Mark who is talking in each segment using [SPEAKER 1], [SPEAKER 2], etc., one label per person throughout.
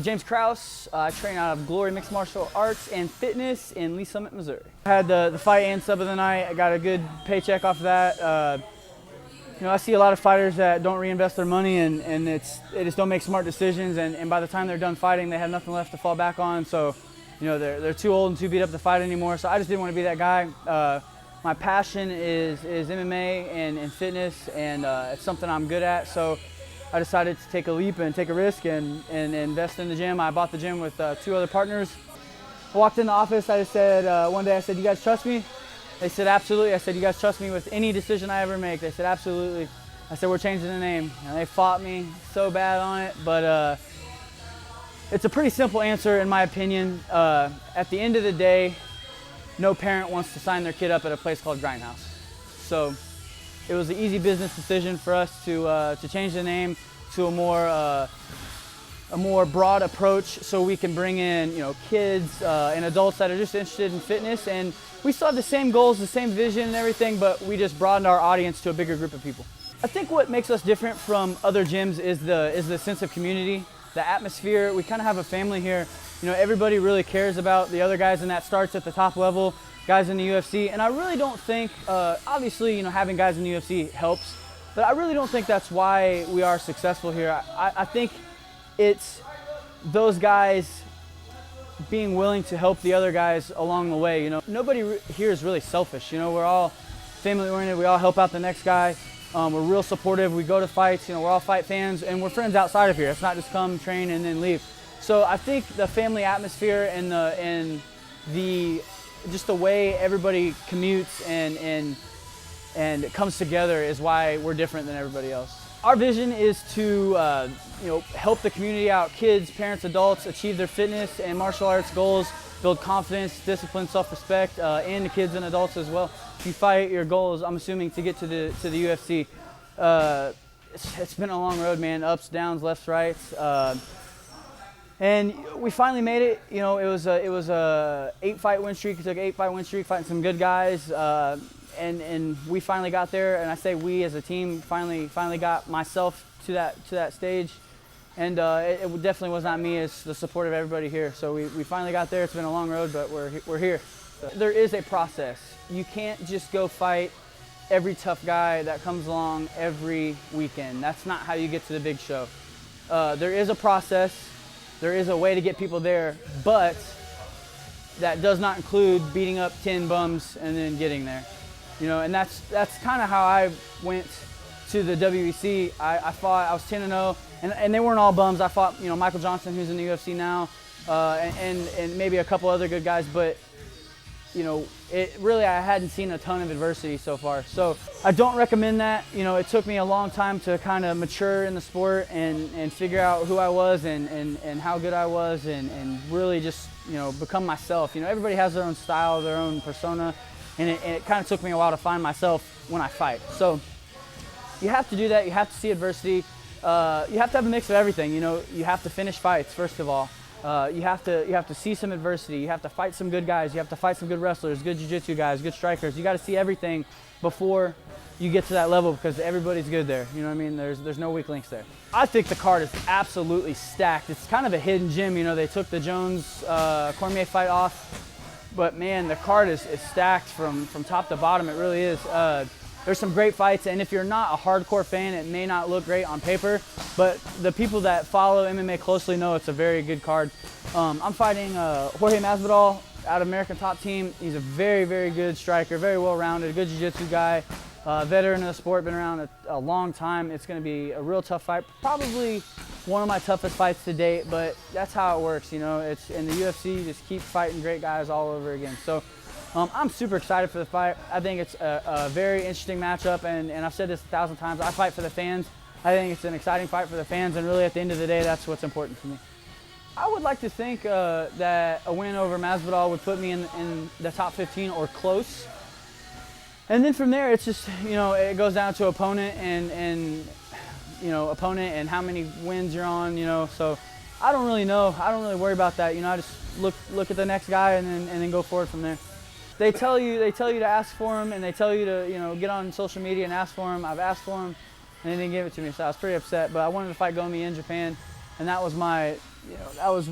[SPEAKER 1] James Krause. I train out of Glory Mixed Martial Arts and Fitness in Lee Summit, Missouri. I had the fight and sub of the night. I got a good paycheck off of that. I see a lot of fighters that don't reinvest their money and they just don't make smart decisions. And by the time they're done fighting, they have nothing left to fall back on. So, they're too old and too beat up to fight anymore. So I just didn't want to be that guy. My passion is MMA and fitness, and it's something I'm good at. So I decided to take a leap and take a risk and invest in the gym. I bought the gym with 2 other partners. I walked in the office, I just said, one day I said, "You guys trust me?" They said, "Absolutely." I said, "You guys trust me with any decision I ever make?" They said, "Absolutely." I said, "We're changing the name." And they fought me so bad on it, but it's a pretty simple answer in my opinion. At the end of the day, no parent wants to sign their kid up at a place called Grindhouse. So it was an easy business decision for us to change the name to a more broad approach, so we can bring in kids and adults that are just interested in fitness, and we still have the same goals, the same vision and everything, but we just broadened our audience to a bigger group of people. I think what makes us different from other gyms is the sense of community, the atmosphere. We kind of have a family here. Everybody really cares about the other guys, and that starts at the top level, guys in the UFC. And I really don't think, obviously, having guys in the UFC helps, but I really don't think that's why we are successful here. I think it's those guys being willing to help the other guys along the way. Nobody here is really selfish. We're all family oriented. We all help out the next guy. We're real supportive. We go to fights. We're all fight fans, and we're friends outside of here. It's not just come, train, and then leave. So I think the family atmosphere and just the way everybody commutes and comes together is why we're different than everybody else. Our vision is to help the community out, kids, parents, adults, achieve their fitness and martial arts goals, build confidence, discipline, self-respect, and the kids and adults as well. If you fight, your goal is, I'm assuming, to get to the UFC. It's been a long road, man. Ups, downs, lefts, rights. And we finally made it. It was a 8-fight win streak. It took an 8-fight win streak, fighting some good guys, and we finally got there. And I say we as a team finally got myself to that stage. And it definitely was not me. It's the support of everybody here. So we finally got there. It's been a long road, but we're here. There is a process. You can't just go fight every tough guy that comes along every weekend. That's not how you get to the big show. There is a process. There is a way to get people there, but that does not include beating up 10 bums and then getting there. And that's kind of how I went to the WEC. I was 10-0, and they weren't all bums. I fought Michael Johnson, who's in the UFC now, and maybe a couple other good guys, but I hadn't seen a ton of adversity so far. So I don't recommend that. It took me a long time to kind of mature in the sport and figure out who I was and how good I was and really just, become myself. Everybody has their own style, their own persona, and it kind of took me a while to find myself when I fight. So you have to do that. You have to see adversity. You have to have a mix of everything. You have to finish fights, first of all. You have to see some adversity. You have to fight some good guys. You have to fight some good wrestlers, good jiu-jitsu guys, good strikers. You got to see everything before you get to that level, because everybody's good there. You know what I mean? There's no weak links there. I think the card is absolutely stacked. It's kind of a hidden gem. They took the Jones Cormier fight off, but man, the card is stacked from top to bottom. It really is. There's some great fights, and if you're not a hardcore fan, it may not look great on paper, but the people that follow MMA closely know it's a very good card. I'm fighting Jorge Masvidal out of American Top Team. He's a very, very good striker, very well-rounded, good jiu-jitsu guy, veteran of the sport, been around a long time. It's going to be a real tough fight, probably one of my toughest fights to date, but that's how it works. It's in the UFC, you just keep fighting great guys all over again. So I'm super excited for the fight. I think it's a very interesting matchup, and I've said this 1,000 times. I fight for the fans. I think it's an exciting fight for the fans, and really at the end of the day, that's what's important to me. I would like to think that a win over Masvidal would put me in the top 15 or close. And then from there, it's just, it goes down to opponent and how many wins you're on, So I don't really know. I don't really worry about that. I just look at the next guy and then go forward from there. They tell you to ask for him, and they tell you to get on social media and ask for him. I've asked for him, and they didn't give it to me, so I was pretty upset. But I wanted to fight Gomi in Japan, and that was my you know,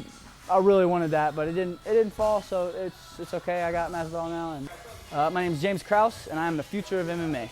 [SPEAKER 1] I really wanted that, but it didn't fall, so it's okay. I got Masvidal now, and my name is James Krause, and I am the future of MMA.